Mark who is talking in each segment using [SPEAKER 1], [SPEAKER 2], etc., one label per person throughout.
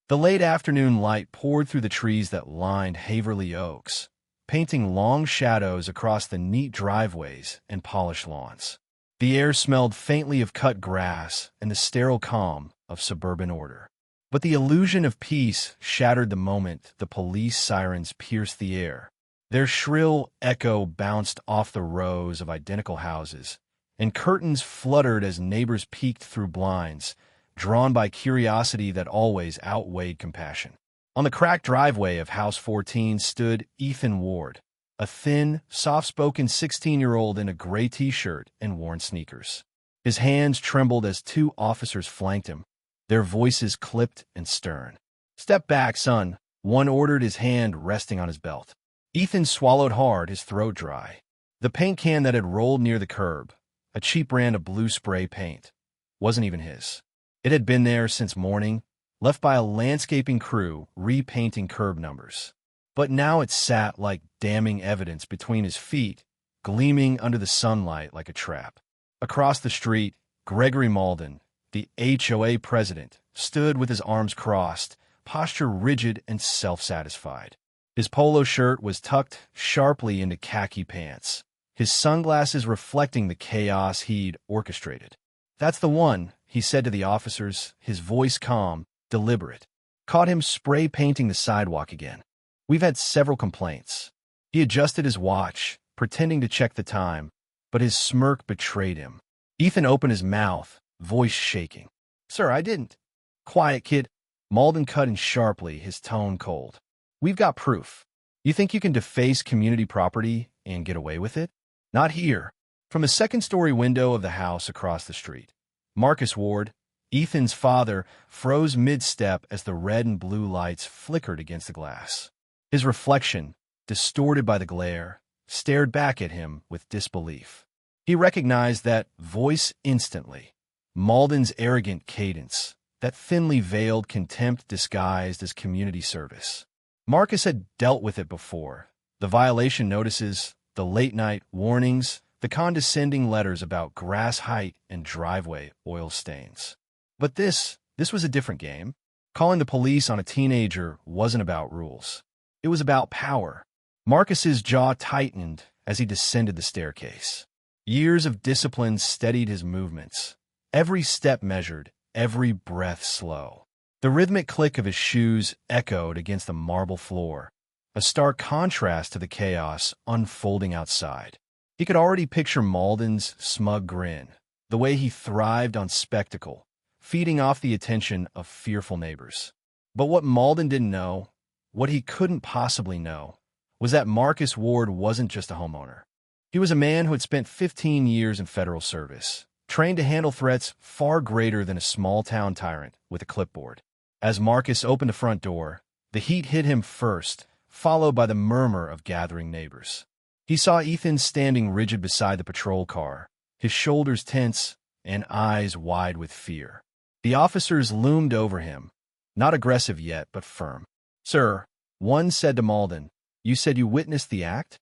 [SPEAKER 1] The late afternoon light poured through the trees that lined Haverly Oaks, painting long shadows across the neat driveways and polished lawns. The air smelled faintly of cut grass and the sterile calm of suburban order. But the illusion of peace shattered the moment the police sirens pierced the air. Their shrill echo bounced off the rows of identical houses, and curtains fluttered as neighbors peeked through blinds, drawn by curiosity that always outweighed compassion. On the cracked driveway of House 14 stood Ethan Ward, a thin, soft-spoken 16-year-old in a gray t-shirt and worn sneakers. His hands trembled as two officers flanked him, their voices clipped and stern. "Step back, son," one ordered, his hand resting on his belt. Ethan swallowed hard, his throat dry. The paint can that had rolled near the curb, a cheap brand of blue spray paint, wasn't even his. It had been there since morning, left by a landscaping crew repainting curb numbers. But now it sat like damning evidence between his feet, gleaming under the sunlight like a trap. Across the street, Gregory Malden, the HOA president, stood with his arms crossed, posture rigid and self-satisfied. His polo shirt was tucked sharply into khaki pants, his sunglasses reflecting the chaos he'd orchestrated. "That's the one," he said to the officers, his voice calm, deliberate. Caught him spray painting the sidewalk again. "We've had several complaints." He adjusted his watch, pretending to check the time, but his smirk betrayed him. Ethan opened his mouth, voice shaking. "Sir, I didn't." "Quiet, kid." Malden cut in sharply, his tone cold. "We've got proof. You think you can deface community property and get away with it? Not here." From a second-story window of the house across the street, Marcus Ward, Ethan's father, froze mid-step as the red and blue lights flickered against the glass. His reflection, distorted by the glare, stared back at him with disbelief. He recognized that voice instantly. Malden's arrogant cadence, that thinly veiled contempt disguised as community service. Marcus had dealt with it before. The violation notices, the late-night warnings, the condescending letters about grass height and driveway oil stains. But this was a different game. Calling the police on a teenager wasn't about rules. It was about power. Marcus's jaw tightened as he descended the staircase. Years of discipline steadied his movements. Every step measured, every breath slow. The rhythmic click of his shoes echoed against the marble floor, a stark contrast to the chaos unfolding outside. He could already picture Malden's smug grin, the way he thrived on spectacle, feeding off the attention of fearful neighbors. But what Malden didn't know, what he couldn't possibly know, was that Marcus Ward wasn't just a homeowner. He was a man who had spent 15 years in federal service, trained to handle threats far greater than a small-town tyrant with a clipboard. As Marcus opened the front door, the heat hit him first, followed by the murmur of gathering neighbors. He saw Ethan standing rigid beside the patrol car, his shoulders tense and eyes wide with fear. The officers loomed over him, not aggressive yet, but firm. "Sir," one said to Malden, "you said you witnessed the act?"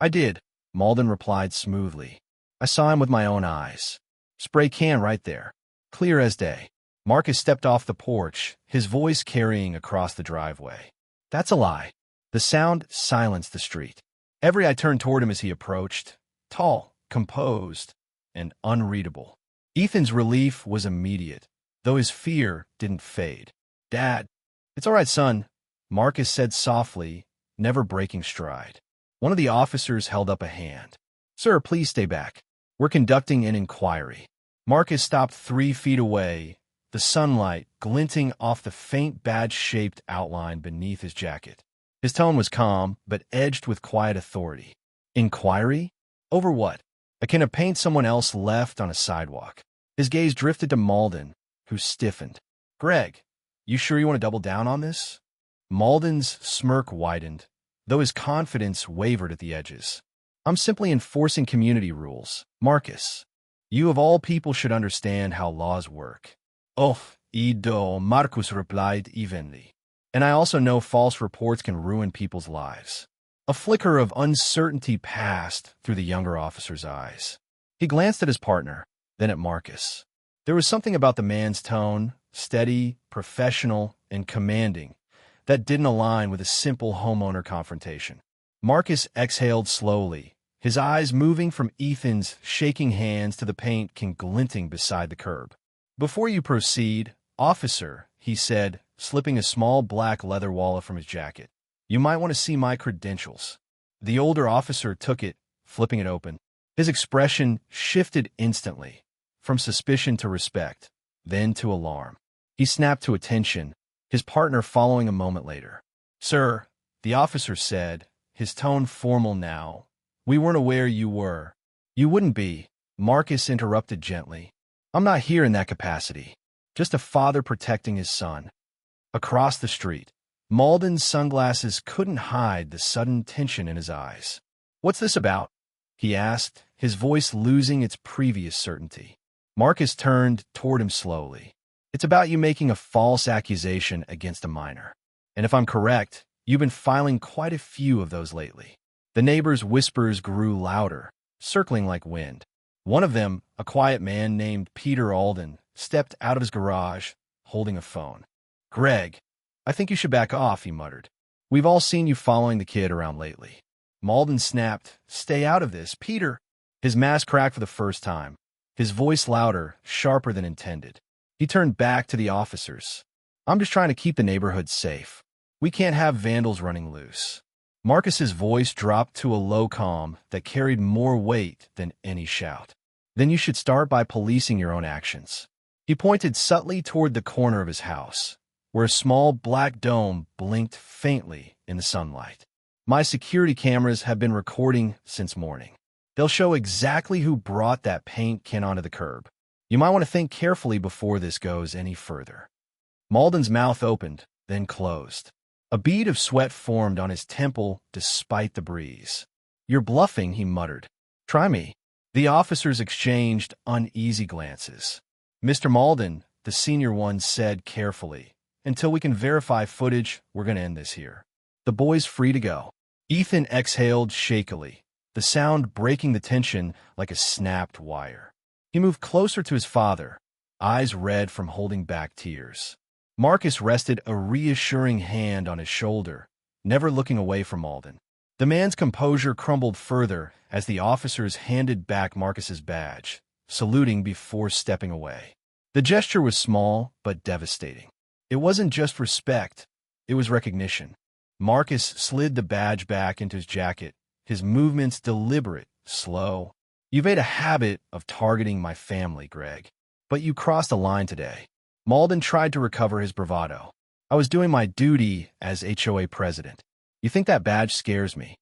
[SPEAKER 1] "I did," Malden replied smoothly. "I saw him with my own eyes. Spray can right there, clear as day." Marcus stepped off the porch, his voice carrying across the driveway. "That's a lie." The sound silenced the street. Every eye turned toward him as he approached, tall, composed, and unreadable. Ethan's relief was immediate, though his fear didn't fade. "Dad." "It's all right, son," Marcus said softly, never breaking stride. One of the officers held up a hand. "Sir, please stay back. We're conducting an inquiry." Marcus stopped 3 feet away, the sunlight glinting off the faint badge-shaped outline beneath his jacket. His tone was calm, but edged with quiet authority. "Inquiry? Over what?" A can of paint someone else left on a sidewalk. His gaze drifted to Malden, who stiffened. "Greg, you sure you want to double down on this?" Malden's smirk widened, though his confidence wavered at the edges. "I'm simply enforcing community rules, Marcus. You of all people should understand how laws work." "Oh, Ido," Marcus replied evenly. "And I also know false reports can ruin people's lives." A flicker of uncertainty passed through the younger officer's eyes. He glanced at his partner, then at Marcus. There was something about the man's tone, steady, professional, and commanding that didn't align with a simple homeowner confrontation. Marcus exhaled slowly, his eyes moving from Ethan's shaking hands to the paint can glinting beside the curb. "Before you proceed, officer," he said, slipping a small black leather wallet from his jacket, "you might want to see my credentials." The older officer took it, flipping it open. His expression shifted instantly, from suspicion to respect, then to alarm. He snapped to attention, his partner following a moment later. "Sir," the officer said, his tone formal now, "we weren't aware you were." "You wouldn't be," Marcus interrupted gently. "I'm not here in that capacity. Just a father protecting his son." Across the street, Malden's sunglasses couldn't hide the sudden tension in his eyes. "What's this about?" he asked, his voice losing its previous certainty. Marcus turned toward him slowly. "It's about you making a false accusation against a minor. And if I'm correct, you've been filing quite a few of those lately." The neighbors' whispers grew louder, circling like wind. One of them, a quiet man named Peter Alden, stepped out of his garage, holding a phone. "Greg, I think you should back off," he muttered. "We've all seen you following the kid around lately." Malden snapped, "Stay out of this, Peter." His mask cracked for the first time, his voice louder, sharper than intended. He turned back to the officers. "I'm just trying to keep the neighborhood safe. We can't have vandals running loose." Marcus's voice dropped to a low calm that carried more weight than any shout. "Then you should start by policing your own actions." He pointed subtly toward the corner of his house, where a small black dome blinked faintly in the sunlight. "My security cameras have been recording since morning. They'll show exactly who brought that paint can onto the curb. You might want to think carefully before this goes any further." Malden's mouth opened, then closed. A bead of sweat formed on his temple despite the breeze. "You're bluffing," he muttered. "Try me." The officers exchanged uneasy glances. "Mr. Malden," the senior one said carefully, "until we can verify footage, we're going to end this here. The boy's free to go." Ethan exhaled shakily, the sound breaking the tension like a snapped wire. He moved closer to his father, eyes red from holding back tears. Marcus rested a reassuring hand on his shoulder, never looking away from Malden. The man's composure crumbled further as the officers handed back Marcus's badge, saluting before stepping away. The gesture was small but devastating. It wasn't just respect, it was recognition. Marcus slid the badge back into his jacket, his movements deliberate, slow. "You've made a habit of targeting my family, Greg. But you crossed a line today." Malden tried to recover his bravado. "I was doing my duty as HOA president. You think that badge scares me?"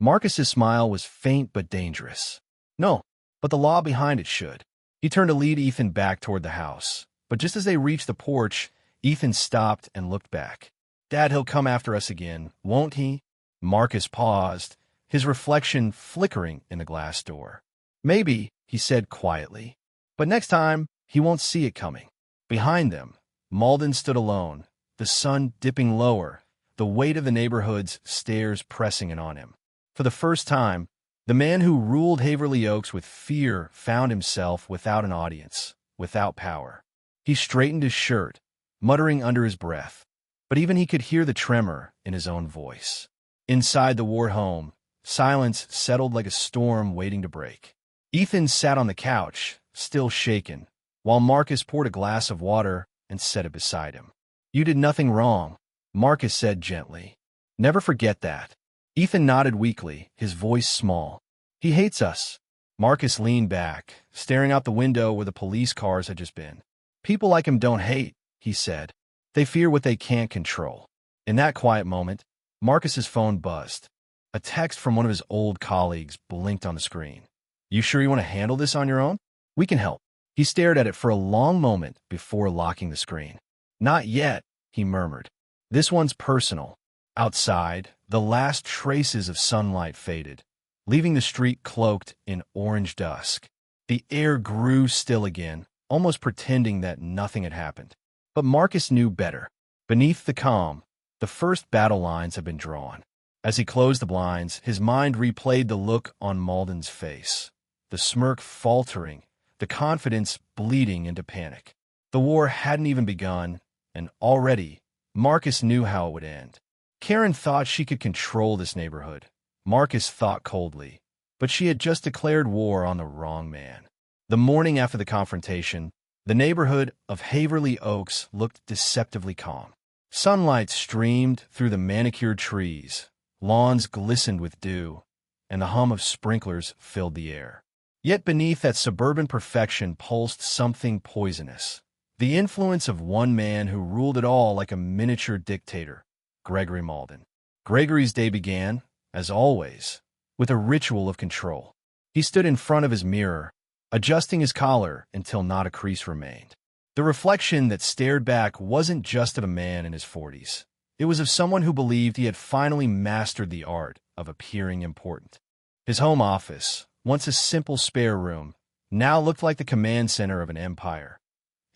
[SPEAKER 1] Marcus's smile was faint but dangerous. "No, but the law behind it should." He turned to lead Ethan back toward the house, but just as they reached the porch, Ethan stopped and looked back. "Dad, he'll come after us again, won't he?" Marcus paused, his reflection flickering in the glass door. "Maybe," he said quietly, "but next time, he won't see it coming." Behind them, Malden stood alone, the sun dipping lower, the weight of the neighborhood's stares pressing in on him. For the first time, the man who ruled Haverly Oaks with fear found himself without an audience, without power. He straightened his shirt, muttering under his breath, but even he could hear the tremor in his own voice. Inside the war home, silence settled like a storm waiting to break. Ethan sat on the couch, still shaken, while Marcus poured a glass of water and set it beside him. "You did nothing wrong," Marcus said gently. "Never forget that." Ethan nodded weakly, his voice small. "He hates us." Marcus leaned back, staring out the window where the police cars had just been. "People like him don't hate," he said. "They fear what they can't control." In that quiet moment, Marcus's phone buzzed. A text from one of his old colleagues blinked on the screen. "You sure you want to handle this on your own? We can help." He stared at it for a long moment before locking the screen. "Not yet," he murmured. "This one's personal." Outside, the last traces of sunlight faded, leaving the street cloaked in orange dusk. The air grew still again, almost pretending that nothing had happened. But Marcus knew better. Beneath the calm, the first battle lines had been drawn. As he closed the blinds, his mind replayed the look on Malden's face, the smirk faltering, the confidence bleeding into panic. The war hadn't even begun, and already Marcus knew how it would end. Karen thought she could control this neighborhood. Marcus thought coldly, but she had just declared war on the wrong man. The morning after the confrontation, the neighborhood of Haverly Oaks looked deceptively calm. Sunlight streamed through the manicured trees, lawns glistened with dew, and the hum of sprinklers filled the air. Yet beneath that suburban perfection pulsed something poisonous. The influence of one man who ruled it all like a miniature dictator, Gregory Malden. Gregory's day began, as always, with a ritual of control. He stood in front of his mirror, adjusting his collar until not a crease remained. The reflection that stared back wasn't just of a man in his 40s. It was of someone who believed he had finally mastered the art of appearing important. His home office, once a simple spare room, now looked like the command center of an empire.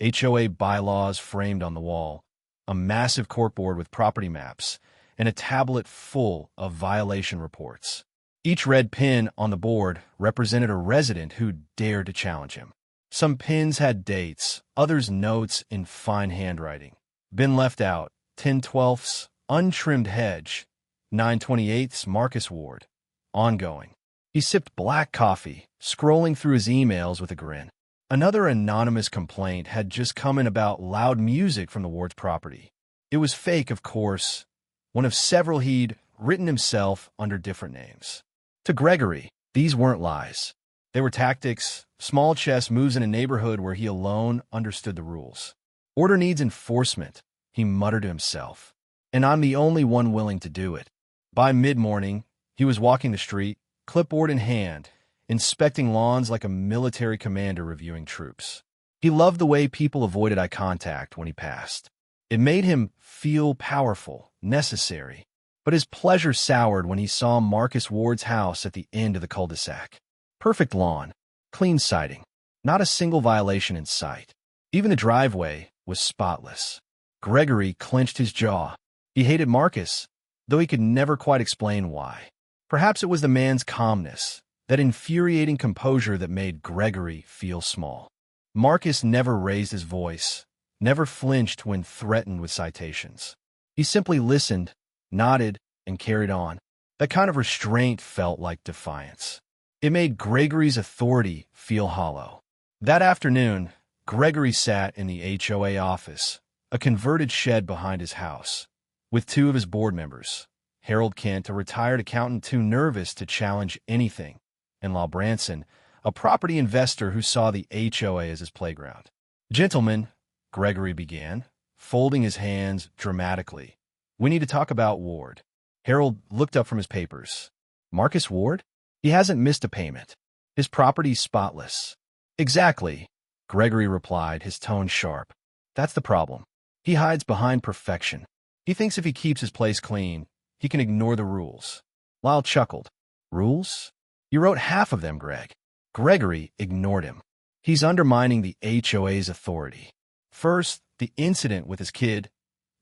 [SPEAKER 1] HOA bylaws framed on the wall, a massive corkboard with property maps, and a tablet full of violation reports. Each red pin on the board represented a resident who dared to challenge him. Some pins had dates, others notes in fine handwriting. Been left out, 10/12, untrimmed hedge, 9/28, Marcus Ward. Ongoing. He sipped black coffee, scrolling through his emails with a grin. Another anonymous complaint had just come in about loud music from the Ward's property. It was fake, of course, one of several he'd written himself under different names. To Gregory, these weren't lies. They were tactics, small chess moves in a neighborhood where he alone understood the rules. Order needs enforcement, he muttered to himself, and I'm the only one willing to do it. By mid-morning, he was walking the street, clipboard in hand, inspecting lawns like a military commander reviewing troops. He loved the way people avoided eye contact when he passed. It made him feel powerful, necessary, but his pleasure soured when he saw Marcus Ward's house at the end of the cul-de-sac. Perfect lawn, clean siding, not a single violation in sight. Even the driveway was spotless. Gregory clenched his jaw. He hated Marcus, though he could never quite explain why. Perhaps it was the man's calmness, that infuriating composure that made Gregory feel small. Marcus never raised his voice, never flinched when threatened with citations. He simply listened, nodded, and carried on. That kind of restraint felt like defiance. It made Gregory's authority feel hollow. That afternoon, Gregory sat in the HOA office, a converted shed behind his house, with two of his board members, Harold Kent, a retired accountant too nervous to challenge anything, and Law Branson, a property investor who saw the HOA as his playground. "Gentlemen," Gregory began, folding his hands dramatically, "we need to talk about Ward." Harold looked up from his papers. "Marcus Ward? He hasn't missed a payment. His property's spotless." "Exactly," Gregory replied, his tone sharp. "That's the problem. He hides behind perfection. He thinks if he keeps his place clean, he can ignore the rules." Lyle chuckled. "Rules? You wrote half of them, Greg." Gregory ignored him. "He's undermining the HOA's authority. First, the incident with his kid.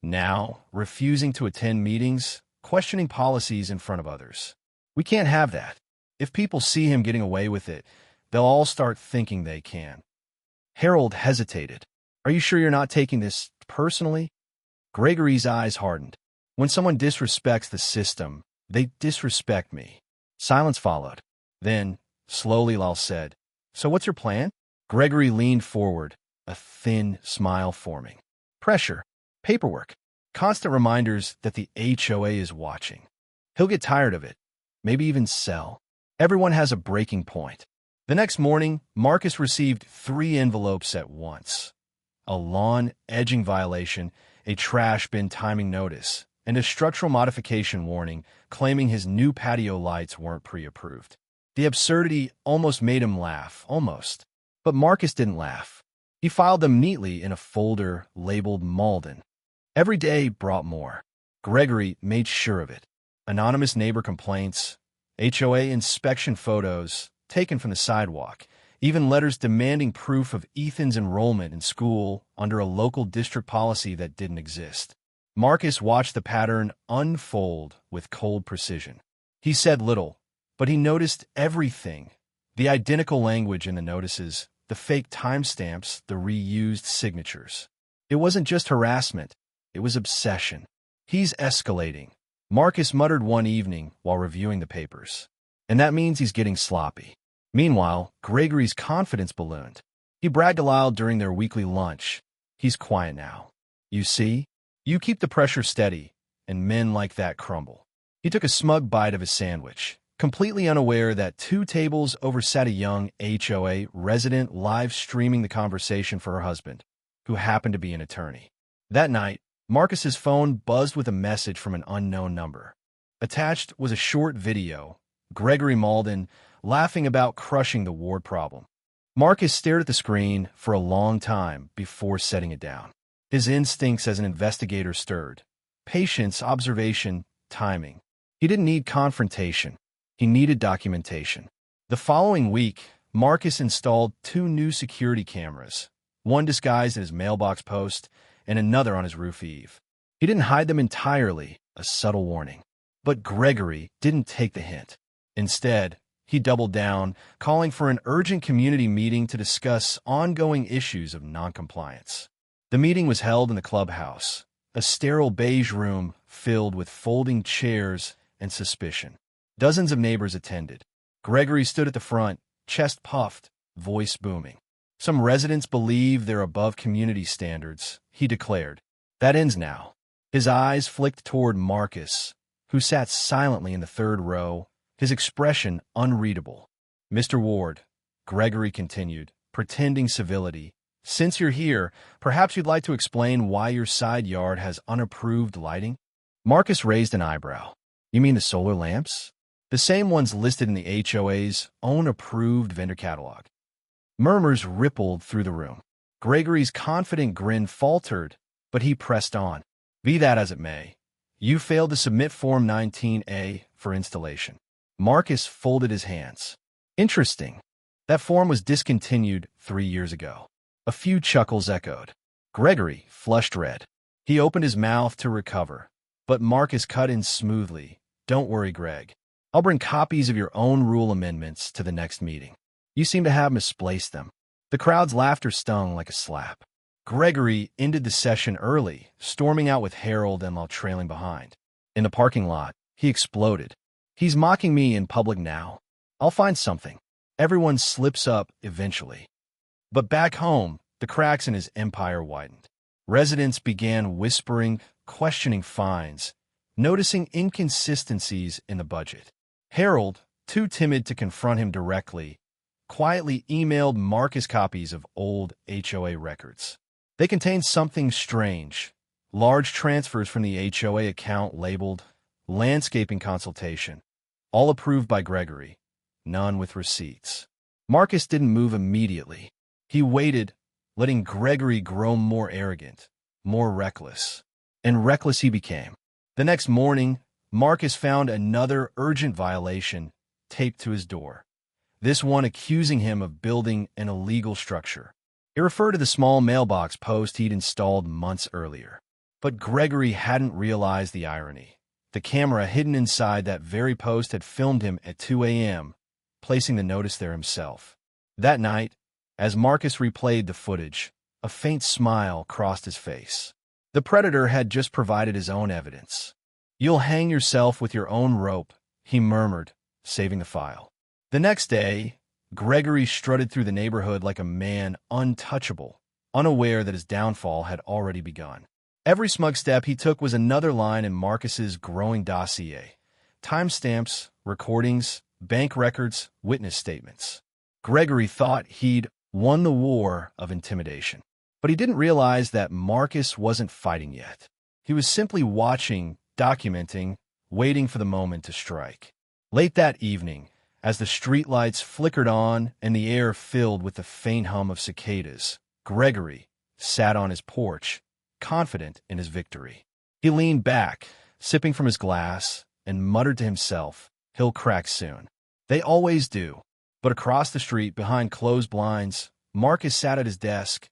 [SPEAKER 1] Now, refusing to attend meetings, questioning policies in front of others. We can't have that. If people see him getting away with it, they'll all start thinking they can." Harold hesitated. "Are you sure you're not taking this personally?" Gregory's eyes hardened. "When someone disrespects the system, they disrespect me." Silence followed. Then, slowly, Lal said, "So what's your plan?" Gregory leaned forward, a thin smile forming. "Pressure, paperwork, constant reminders that the HOA is watching. He'll get tired of it, maybe even sell. Everyone has a breaking point." The next morning, Marcus received 3 envelopes at once. A lawn edging violation, a trash bin timing notice, and a structural modification warning claiming his new patio lights weren't pre-approved. The absurdity almost made him laugh, almost. But Marcus didn't laugh. He filed them neatly in a folder labeled Malden. Every day brought more. Gregory made sure of it. Anonymous neighbor complaints, HOA inspection photos taken from the sidewalk, even letters demanding proof of Ethan's enrollment in school under a local district policy that didn't exist. Marcus watched the pattern unfold with cold precision. He said little, but he noticed everything. The identical language in the notices, the fake timestamps, the reused signatures. It wasn't just harassment. It was obsession. He's escalating, Marcus muttered one evening while reviewing the papers. And that means he's getting sloppy. Meanwhile, Gregory's confidence ballooned. He bragged aloud during their weekly lunch. He's quiet now. You see? You keep the pressure steady, and men like that crumble. He took a smug bite of his sandwich, completely unaware that 2 tables over sat a young HOA resident live streaming the conversation for her husband, who happened to be an attorney. That night, Marcus's phone buzzed with a message from an unknown number. Attached was a short video, Gregory Malden laughing about crushing the ward problem. Marcus stared at the screen for a long time before setting it down. His instincts as an investigator stirred. Patience, observation, timing. He didn't need confrontation. He needed documentation. The following week, Marcus installed 2 new security cameras, one disguised as his mailbox post and another on his roof eave. He didn't hide them entirely, a subtle warning. But Gregory didn't take the hint. Instead, he doubled down, calling for an urgent community meeting to discuss ongoing issues of noncompliance. The meeting was held in the clubhouse, a sterile beige room filled with folding chairs and suspicion. Dozens of neighbors attended. Gregory stood at the front, chest puffed, voice booming. Some residents believe they're above community standards, he declared. That ends now. His eyes flicked toward Marcus, who sat silently in the 3rd row, his expression unreadable. Mr. Ward, Gregory continued, pretending civility. Since you're here, perhaps you'd like to explain why your side yard has unapproved lighting? Marcus raised an eyebrow. You mean the solar lamps? The same ones listed in the HOA's own approved vendor catalog. Murmurs rippled through the room. Gregory's confident grin faltered, but he pressed on. Be that as it may, you failed to submit Form 19A for installation. Marcus folded his hands. Interesting. That form was discontinued 3 years ago. A few chuckles echoed. Gregory flushed red. He opened his mouth to recover, but Marcus cut in smoothly. Don't worry, Greg. I'll bring copies of your own rule amendments to the next meeting. You seem to have misplaced them. The crowd's laughter stung like a slap. Gregory ended the session early, storming out with Harold and while trailing behind. In the parking lot, he exploded. He's mocking me in public now. I'll find something. Everyone slips up eventually. But back home, the cracks in his empire widened. Residents began whispering, questioning fines, noticing inconsistencies in the budget. Harold, too timid to confront him directly, quietly emailed Marcus copies of old HOA records. They contained something strange. Large transfers from the HOA account labeled landscaping consultation, all approved by Gregory, none with receipts. Marcus didn't move immediately. He waited, letting Gregory grow more arrogant, more reckless. And reckless he became. The next morning, Marcus found another urgent violation taped to his door. This one accusing him of building an illegal structure. It referred to the small mailbox post he'd installed months earlier. But Gregory hadn't realized the irony. The camera hidden inside that very post had filmed him at 2 a.m., placing the notice there himself. That night, as Marcus replayed the footage, a faint smile crossed his face. The predator had just provided his own evidence. You'll hang yourself with your own rope, he murmured, saving the file. The next day, Gregory strutted through the neighborhood like a man untouchable, unaware that his downfall had already begun. Every smug step he took was another line in Marcus's growing dossier. Timestamps, recordings, bank records, witness statements. Gregory thought he'd won the war of intimidation. But he didn't realize that Marcus wasn't fighting yet. He was simply watching, documenting, waiting for the moment to strike. Late that evening, as the streetlights flickered on and the air filled with the faint hum of cicadas, Gregory sat on his porch, confident in his victory. He leaned back, sipping from his glass, and muttered to himself, he'll crack soon. They always do. But across the street, behind closed blinds, Marcus sat at his desk,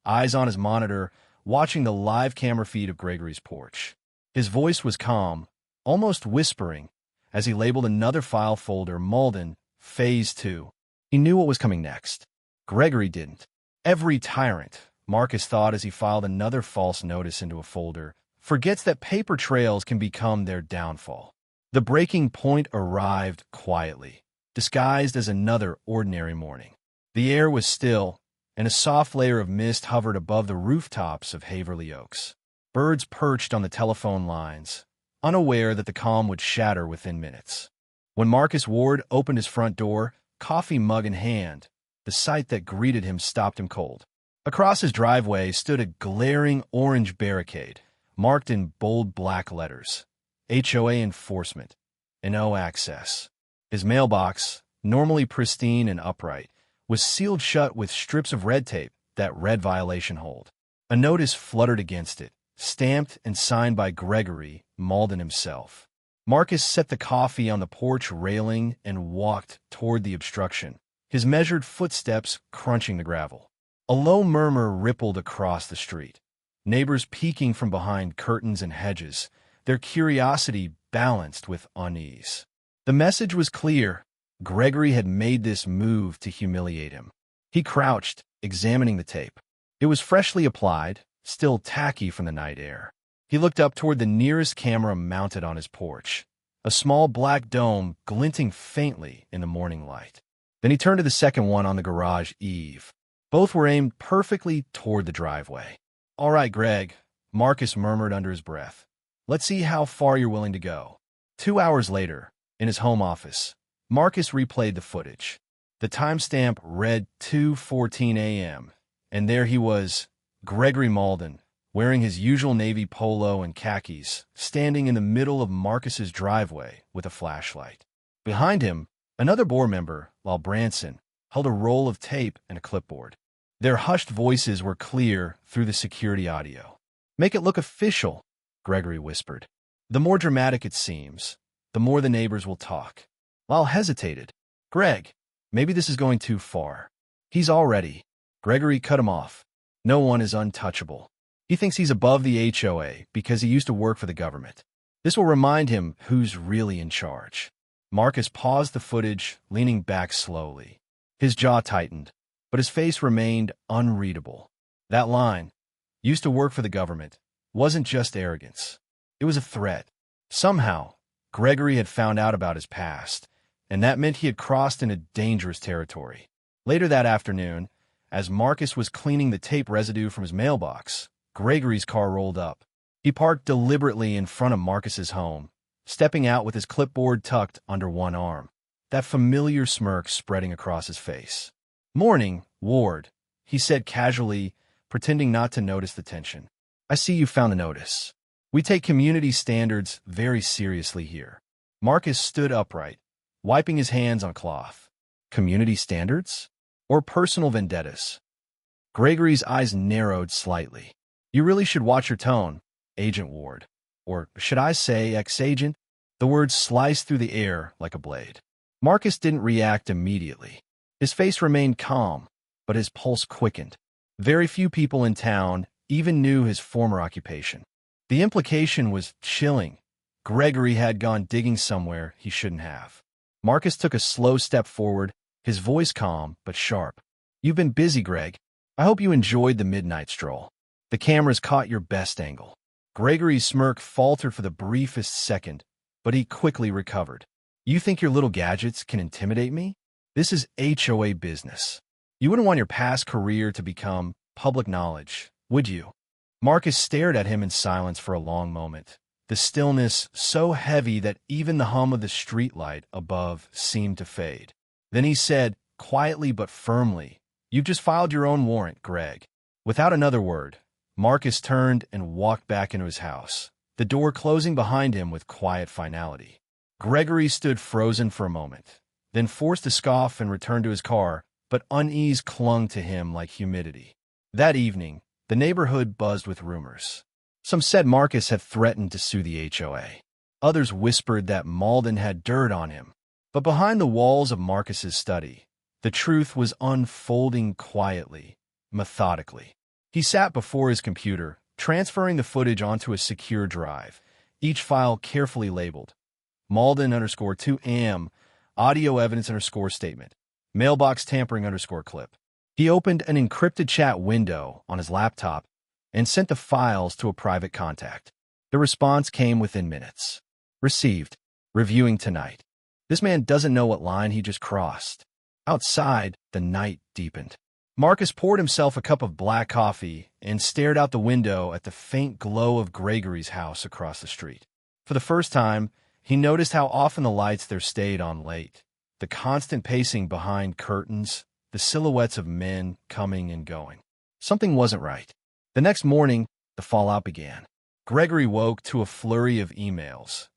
[SPEAKER 1] eyes on his monitor, watching the live camera feed of Gregory's porch. His voice was calm, almost whispering, as he labeled another file folder Malden, Phase 2. He knew what was coming next. Gregory didn't. Every tyrant, Marcus thought as he filed another false notice into a folder, forgets that paper trails can become their downfall. The breaking point arrived quietly, disguised as another ordinary morning. The air was still, and a soft layer of mist hovered above the rooftops of Haverly Oaks. Birds perched on the telephone lines, unaware that the calm would shatter within minutes. When Marcus Ward opened his front door, coffee mug in hand, the sight that greeted him stopped him cold. Across his driveway stood a glaring orange barricade, marked in bold black letters, HOA enforcement, and no access. His mailbox, normally pristine and upright, was sealed shut with strips of red tape that read violation hold. A notice fluttered against it, stamped and signed by Gregory Malden himself. Marcus set the coffee on the porch railing and walked toward the obstruction, his measured footsteps crunching the gravel. A low murmur rippled across the street, neighbors peeking from behind curtains and hedges, their curiosity balanced with unease. The message was clear. Gregory had made this move to humiliate him. He crouched, examining the tape. It was freshly applied, still tacky from the night air. He looked up toward the nearest camera mounted on his porch, a small black dome glinting faintly in the morning light. Then he turned to the second one on the garage eave. Both were aimed perfectly toward the driveway. "All right, Greg," Marcus murmured under his breath. "Let's see how far you're willing to go." 2 hours later, in his home office, Marcus replayed the footage. The timestamp read 2:14 a.m., and there he was, Gregory Malden, wearing his usual navy polo and khakis, standing in the middle of Marcus's driveway with a flashlight. Behind him, another board member, Lal Branson, held a roll of tape and a clipboard. Their hushed voices were clear through the security audio. "Make it look official," Gregory whispered. "The more dramatic it seems, the more the neighbors will talk." Lal hesitated. "Greg, maybe this is going too far." "He's already." Gregory cut him off. "No one is untouchable. He thinks he's above the HOA because he used to work for the government. This will remind him who's really in charge." Marcus paused the footage, leaning back slowly. His jaw tightened, but his face remained unreadable. That line, "used to work for the government," wasn't just arrogance. It was a threat. Somehow, Gregory had found out about his past, and that meant he had crossed into dangerous territory. Later that afternoon, as Marcus was cleaning the tape residue from his mailbox, Gregory's car rolled up. He parked deliberately in front of Marcus's home, stepping out with his clipboard tucked under one arm, that familiar smirk spreading across his face. "Morning, Ward," he said casually, pretending not to notice the tension. "I see you found the notice. We take community standards very seriously here." Marcus stood upright, wiping his hands on cloth. "Community standards? Or personal vendettas?" Gregory's eyes narrowed slightly. "You really should watch your tone, Agent Ward. Or should I say ex-agent?" The words sliced through the air like a blade. Marcus didn't react immediately. His face remained calm, but his pulse quickened. Very few people in town even knew his former occupation. The implication was chilling. Gregory had gone digging somewhere he shouldn't have. Marcus took a slow step forward, his voice calm but sharp. "You've been busy, Greg. I hope you enjoyed the midnight stroll. The cameras caught your best angle." Gregory's smirk faltered for the briefest second, but he quickly recovered. "You think your little gadgets can intimidate me? This is HOA business. You wouldn't want your past career to become public knowledge, would you?" Marcus stared at him in silence for a long moment, the stillness so heavy that even the hum of the streetlight above seemed to fade. Then he said, quietly but firmly, "You've just filed your own warrant, Greg." Without another word, Marcus turned and walked back into his house, the door closing behind him with quiet finality. Gregory stood frozen for a moment, then forced a scoff and returned to his car, but unease clung to him like humidity. That evening, the neighborhood buzzed with rumors. Some said Marcus had threatened to sue the HOA. Others whispered that Malden had dirt on him. But behind the walls of Marcus's study, the truth was unfolding quietly, methodically. He sat before his computer, transferring the footage onto a secure drive, each file carefully labeled. Malden_2am, audio evidence_statement, mailbox tampering _clip. He opened an encrypted chat window on his laptop and sent the files to a private contact. The response came within minutes. Received. Reviewing tonight. This man doesn't know what line he just crossed. Outside, the night deepened. Marcus poured himself a cup of black coffee and stared out the window at the faint glow of Gregory's house across the street. For the first time, he noticed how often the lights there stayed on late. The constant pacing behind curtains, the silhouettes of men coming and going. Something wasn't right. The next morning, the fallout began. Gregory woke to a flurry of emails.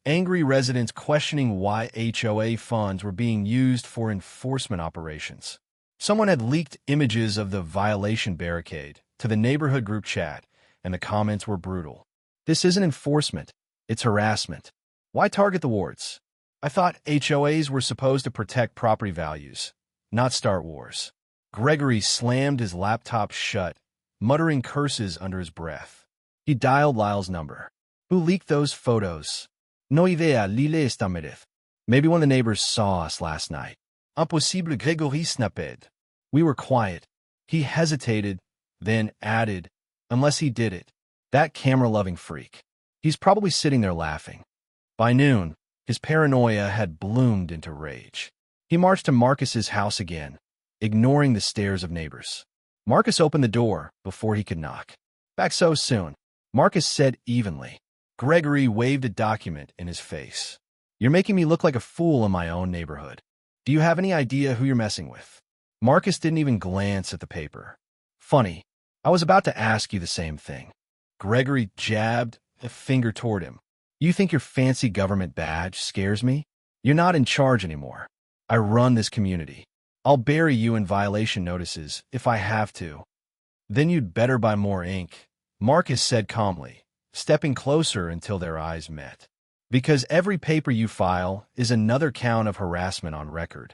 [SPEAKER 1] Angry residents questioning why HOA funds were being used for enforcement operations. Someone had leaked images of the violation barricade to the neighborhood group chat, and the comments were brutal. This isn't enforcement, it's harassment. Why target the wards? I thought HOAs were supposed to protect property values, not start wars. Gregory slammed his laptop shut, muttering curses under his breath. He dialed Lyle's number. Who leaked those photos? No idea, Lile Estamerez. Maybe one of the neighbors saw us last night. Impossible, Gregory snapped. We were quiet. He hesitated, then added, unless he did it. That camera-loving freak. He's probably sitting there laughing. By noon, his paranoia had bloomed into rage. He marched to Marcus's house again, ignoring the stares of neighbors. Marcus opened the door before he could knock. Back so soon, Marcus said evenly. Gregory waved a document in his face. You're making me look like a fool in my own neighborhood. Do you have any idea who you're messing with? Marcus didn't even glance at the paper. Funny, I was about to ask you the same thing. Gregory jabbed a finger toward him. You think your fancy government badge scares me? You're not in charge anymore. I run this community. I'll bury you in violation notices if I have to. Then you'd better buy more ink, Marcus said calmly, stepping closer until their eyes met. Because every paper you file is another count of harassment on record.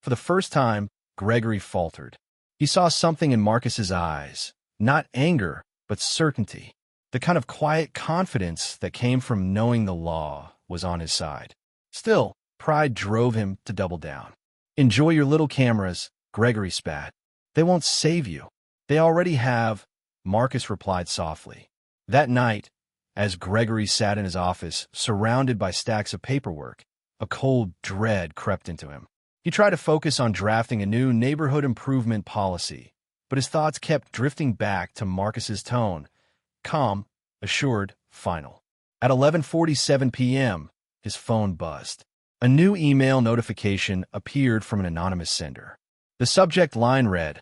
[SPEAKER 1] For the first time, Gregory faltered. He saw something in Marcus's eyes, not anger, but certainty, the kind of quiet confidence that came from knowing the law was on his side. Still, pride drove him to double down. Enjoy your little cameras, Gregory spat. They won't save you. They already have, Marcus replied softly. That night, as Gregory sat in his office, surrounded by stacks of paperwork, a cold dread crept into him. He tried to focus on drafting a new neighborhood improvement policy, but his thoughts kept drifting back to Marcus's tone, calm, assured, final. At 11:47 p.m., his phone buzzed. A new email notification appeared from an anonymous sender. The subject line read,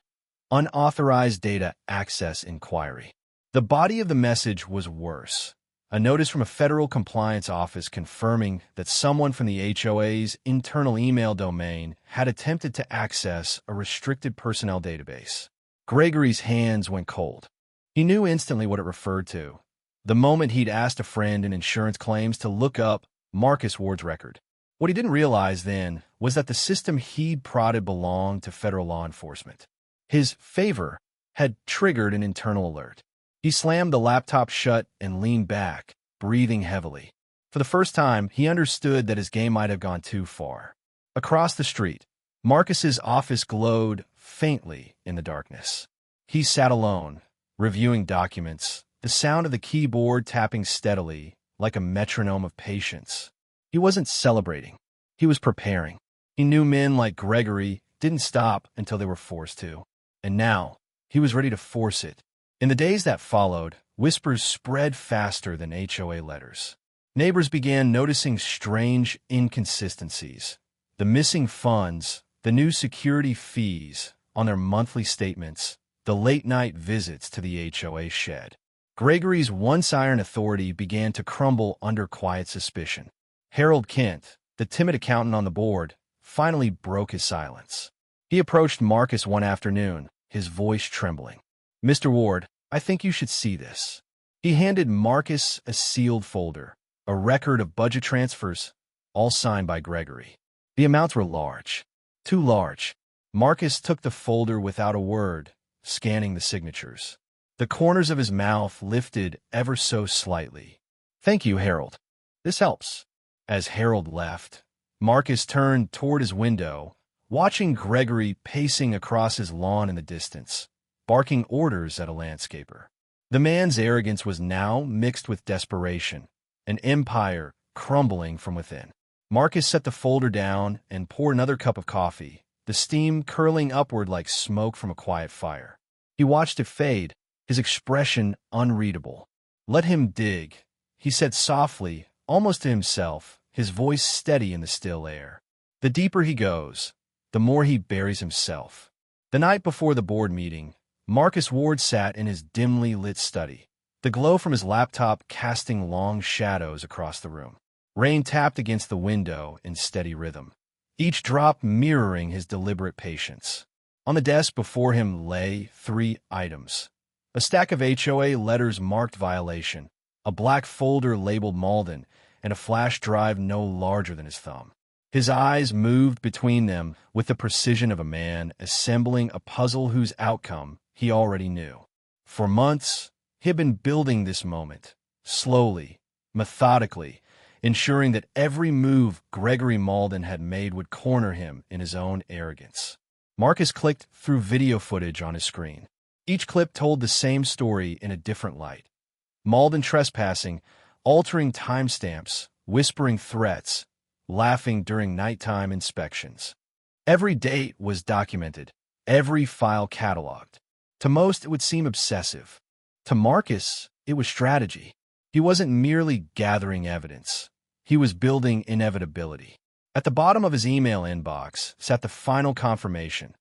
[SPEAKER 1] Unauthorized Data Access Inquiry. The body of the message was worse. A notice from a federal compliance office confirming that someone from the HOA's internal email domain had attempted to access a restricted personnel database. Gregory's hands went cold. He knew instantly what it referred to. The moment he'd asked a friend in insurance claims to look up Marcus Ward's record. What he didn't realize then was that the system he'd prodded belonged to federal law enforcement. His favor had triggered an internal alert. He slammed the laptop shut and leaned back, breathing heavily. For the first time, he understood that his game might have gone too far. Across the street, Marcus's office glowed faintly in the darkness. He sat alone, reviewing documents, the sound of the keyboard tapping steadily, like a metronome of patience. He wasn't celebrating. He was preparing. He knew men like Gregory didn't stop until they were forced to. And now, he was ready to force it. In the days that followed, whispers spread faster than HOA letters. Neighbors began noticing strange inconsistencies. The missing funds, the new security fees on their monthly statements, the late-night visits to the HOA shed. Gregory's once-iron authority began to crumble under quiet suspicion. Harold Kent, the timid accountant on the board, finally broke his silence. He approached Marcus one afternoon, his voice trembling. Mr. Ward, I think you should see this. He handed Marcus a sealed folder, a record of budget transfers, all signed by Gregory. The amounts were large. Too large. Marcus took the folder without a word, scanning the signatures. The corners of his mouth lifted ever so slightly. Thank you, Harold. This helps. As Harold left, Marcus turned toward his window, watching Gregory pacing across his lawn in the distance, barking orders at a landscaper. The man's arrogance was now mixed with desperation, an empire crumbling from within. Marcus set the folder down and poured another cup of coffee, the steam curling upward like smoke from a quiet fire. He watched it fade, his expression unreadable. "Let him dig," he said softly, almost to himself, his voice steady in the still air. "The deeper he goes, the more he buries himself." The night before the board meeting, Marcus Ward sat in his dimly lit study, the glow from his laptop casting long shadows across the room. Rain tapped against the window in steady rhythm, each drop mirroring his deliberate patience. On the desk before him lay 3 items: a stack of HOA letters marked violation, a black folder labeled Malden, and a flash drive no larger than his thumb. His eyes moved between them with the precision of a man assembling a puzzle whose outcome he already knew. For months, he had been building this moment, slowly, methodically, ensuring that every move Gregory Malden had made would corner him in his own arrogance. Marcus clicked through video footage on his screen. Each clip told the same story in a different light. Malden trespassing, altering timestamps, whispering threats, laughing during nighttime inspections. Every date was documented, every file cataloged. To most, it would seem obsessive. To Marcus, it was strategy. He wasn't merely gathering evidence. He was building inevitability. At the bottom of his email inbox sat the final confirmation.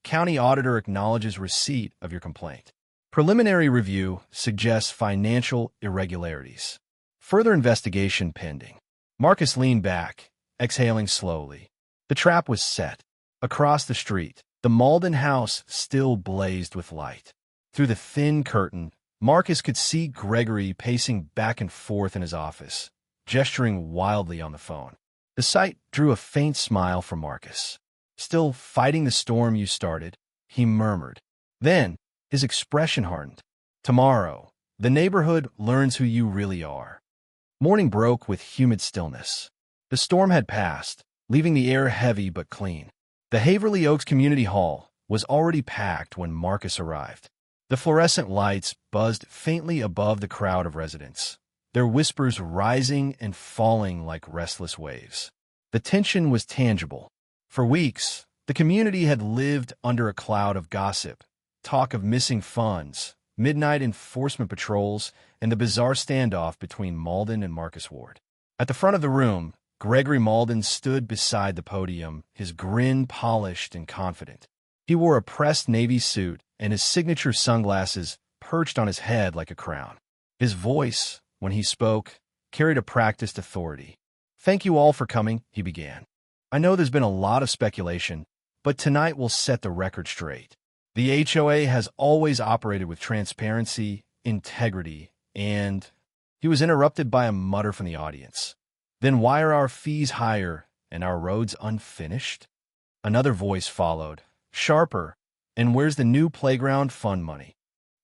[SPEAKER 1] County auditor acknowledges receipt of your complaint. Preliminary review suggests financial irregularities. Further investigation pending. Marcus leaned back, exhaling slowly. The trap was set. Across the street, the Malden house still blazed with light. Through the thin curtain, Marcus could see Gregory pacing back and forth in his office, gesturing wildly on the phone. The sight drew a faint smile from Marcus. "Still fighting the storm you started," he murmured. Then, his expression hardened. "Tomorrow, the neighborhood learns who you really are." Morning broke with humid stillness. The storm had passed, leaving the air heavy but clean. The Haverly Oaks Community Hall was already packed when Marcus arrived. The fluorescent lights buzzed faintly above the crowd of residents, their whispers rising and falling like restless waves. The tension was tangible. For weeks, the community had lived under a cloud of gossip, talk of missing funds, midnight enforcement patrols, and the bizarre standoff between Malden and Marcus Ward. At the front of the room, Gregory Malden stood beside the podium, his grin polished and confident. He wore a pressed navy suit, and his signature sunglasses perched on his head like a crown. His voice, when he spoke, carried a practiced authority. "Thank you all for coming," he began. "I know there's been a lot of speculation, but tonight will set the record straight. The HOA has always operated with transparency, integrity, and—" He was interrupted by a mutter from the audience. "Then why are our fees higher and our roads unfinished?" Another voice followed, sharper. "And where's the new playground fund money?"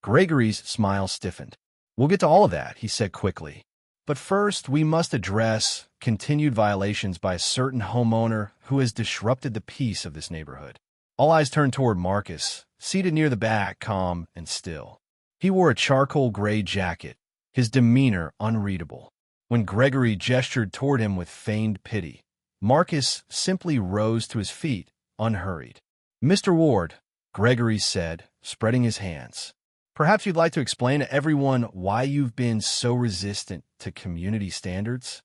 [SPEAKER 1] Gregory's smile stiffened. "We'll get to all of that," he said quickly. "But first, we must address continued violations by a certain homeowner who has disrupted the peace of this neighborhood." All eyes turned toward Marcus, seated near the back, calm and still. He wore a charcoal gray jacket, his demeanor unreadable. When Gregory gestured toward him with feigned pity, Marcus simply rose to his feet, unhurried. "Mr. Ward," Gregory said, spreading his hands, "perhaps you'd like to explain to everyone why you've been so resistant to community standards?"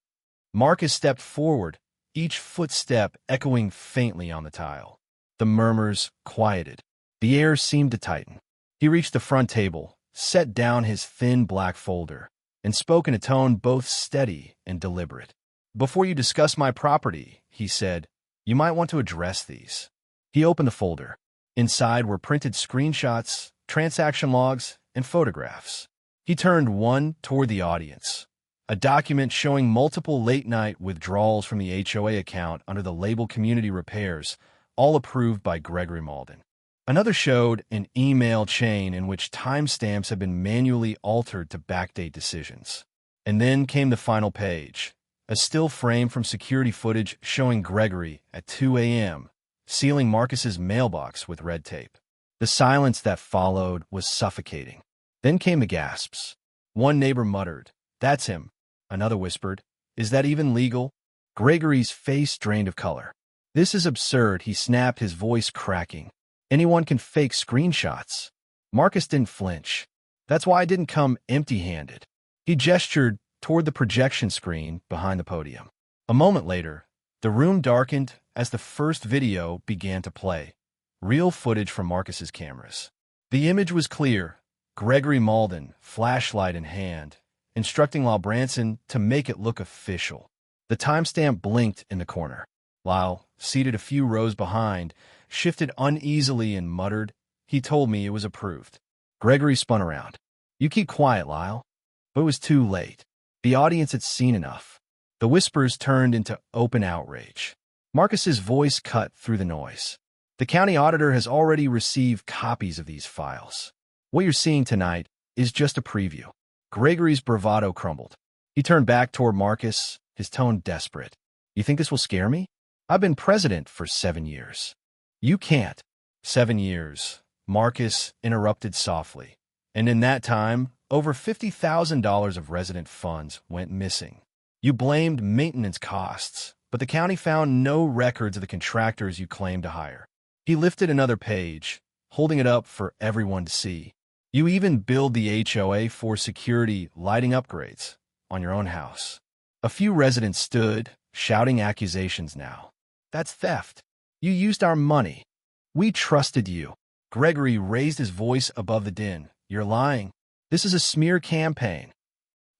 [SPEAKER 1] Marcus stepped forward, each footstep echoing faintly on the tile. The murmurs quieted. The air seemed to tighten. He reached the front table, set down his thin black folder, and spoke in a tone both steady and deliberate. "Before you discuss my property," he said, "you might want to address these." He opened the folder. Inside were printed screenshots, transaction logs, and photographs. He turned one toward the audience, a document showing multiple late-night withdrawals from the HOA account under the label Community Repairs, all approved by Gregory Malden. Another showed an email chain in which timestamps had been manually altered to backdate decisions. And then came the final page, a still frame from security footage showing Gregory at 2 a.m., sealing Marcus's mailbox with red tape. The silence that followed was suffocating. Then came the gasps. One neighbor muttered, "That's him." Another whispered, "Is that even legal?" Gregory's face drained of color. "This is absurd," he snapped, his voice cracking. "Anyone can fake screenshots." Marcus didn't flinch. "That's why I didn't come empty-handed." He gestured toward the projection screen behind the podium. A moment later, the room darkened as the first video began to play. Real footage from Marcus's cameras. The image was clear. Gregory Malden, flashlight in hand, instructing Lyle Branson to make it look official. The timestamp blinked in the corner. Lyle, seated a few rows behind, shifted uneasily and muttered, "He told me it was approved." Gregory spun around. "You keep quiet, Lyle." But it was too late. The audience had seen enough. The whispers turned into open outrage. Marcus's voice cut through the noise. "The county auditor has already received copies of these files. What you're seeing tonight is just a preview." Gregory's bravado crumbled. He turned back toward Marcus, his tone desperate. "You think this will scare me? I've been president for 7 years." "You can't." 7 years, Marcus interrupted softly. "And in that time, over $50,000 of resident funds went missing. You blamed maintenance costs, but the county found no records of the contractors you claimed to hire." He lifted another page, holding it up for everyone to see. "You even billed the HOA for security lighting upgrades on your own house." A few residents stood, shouting accusations now. "That's theft. You used our money. We trusted you." Gregory raised his voice above the din. "You're lying. This is a smear campaign."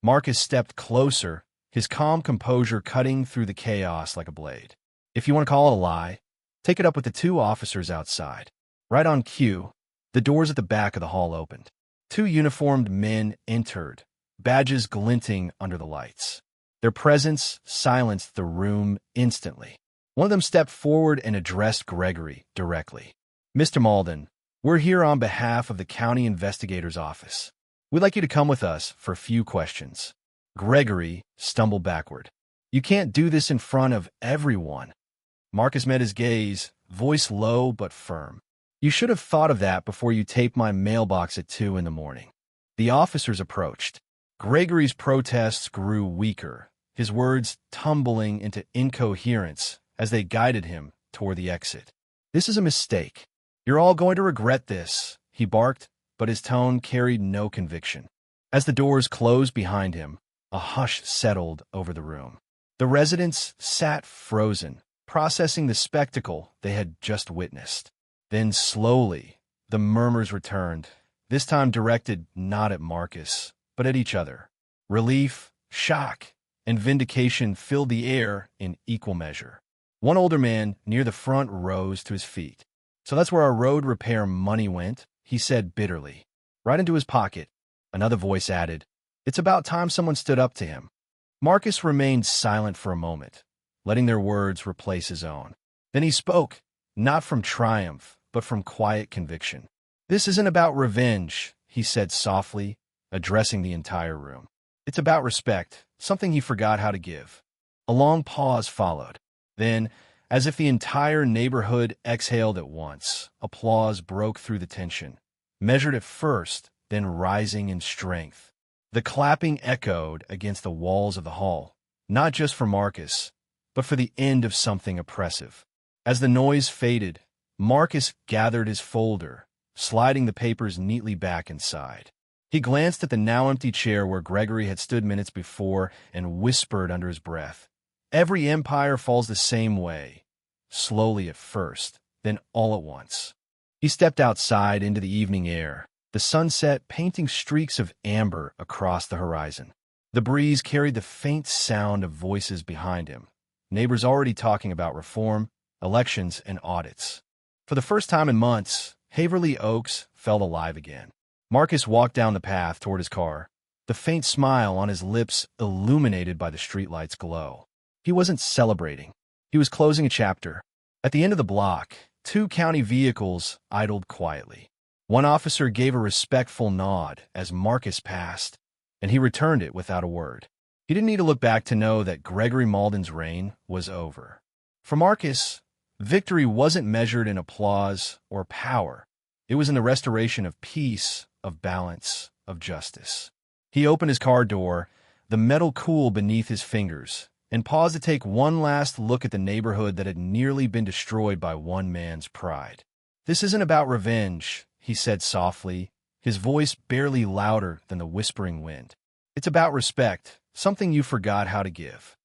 [SPEAKER 1] Marcus stepped closer, his calm composure cutting through the chaos like a blade. "If you want to call it a lie, take it up with the 2 officers outside." Right on cue, the doors at the back of the hall opened. 2 uniformed men entered, badges glinting under the lights. Their presence silenced the room instantly. One of them stepped forward and addressed Gregory directly. "Mr. Malden, we're here on behalf of the county investigator's office. We'd like you to come with us for a few questions." Gregory stumbled backward. "You can't do this in front of everyone." Marcus met his gaze, voice low but firm. "You should have thought of that before you taped my mailbox at 2 in the morning." The officers approached. Gregory's protests grew weaker, his words tumbling into incoherence as they guided him toward the exit. "This is a mistake. You're all going to regret this," he barked, but his tone carried no conviction. As the doors closed behind him, a hush settled over the room. The residents sat frozen, processing the spectacle they had just witnessed. Then slowly, the murmurs returned, this time directed not at Marcus, but at each other. Relief, shock, and vindication filled the air in equal measure. One older man near the front rose to his feet. "So that's where our road repair money went," he said bitterly. "Right into his pocket." Another voice added, "It's about time someone stood up to him." Marcus remained silent for a moment, letting their words replace his own. Then he spoke, not from triumph, but from quiet conviction. "This isn't about revenge," he said softly, addressing the entire room. "It's about respect, something he forgot how to give." A long pause followed. Then, as if the entire neighborhood exhaled at once, applause broke through the tension, measured at first, then rising in strength. The clapping echoed against the walls of the hall, not just for Marcus, but for the end of something oppressive. As the noise faded, Marcus gathered his folder, sliding the papers neatly back inside. He glanced at the now empty chair where Gregory had stood minutes before and whispered under his breath, "Every empire falls the same way, slowly at first, then all at once." He stepped outside into the evening air, the sunset painting streaks of amber across the horizon. The breeze carried the faint sound of voices behind him, neighbors already talking about reform, elections, and audits. For the first time in months, Haverly Oaks felt alive again. Marcus walked down the path toward his car, the faint smile on his lips illuminated by the streetlight's glow. He wasn't celebrating. He was closing a chapter. At the end of the block, 2 county vehicles idled quietly. One officer gave a respectful nod as Marcus passed, and he returned it without a word. He didn't need to look back to know that Gregory Malden's reign was over. For Marcus, victory wasn't measured in applause or power. It was in the restoration of peace, of balance, of justice. He opened his car door, the metal cool beneath his fingers, and paused to take one last look at the neighborhood that had nearly been destroyed by one man's pride. "This isn't about revenge," he said softly, his voice barely louder than the whispering wind. "It's about respect, something you forgot how to give."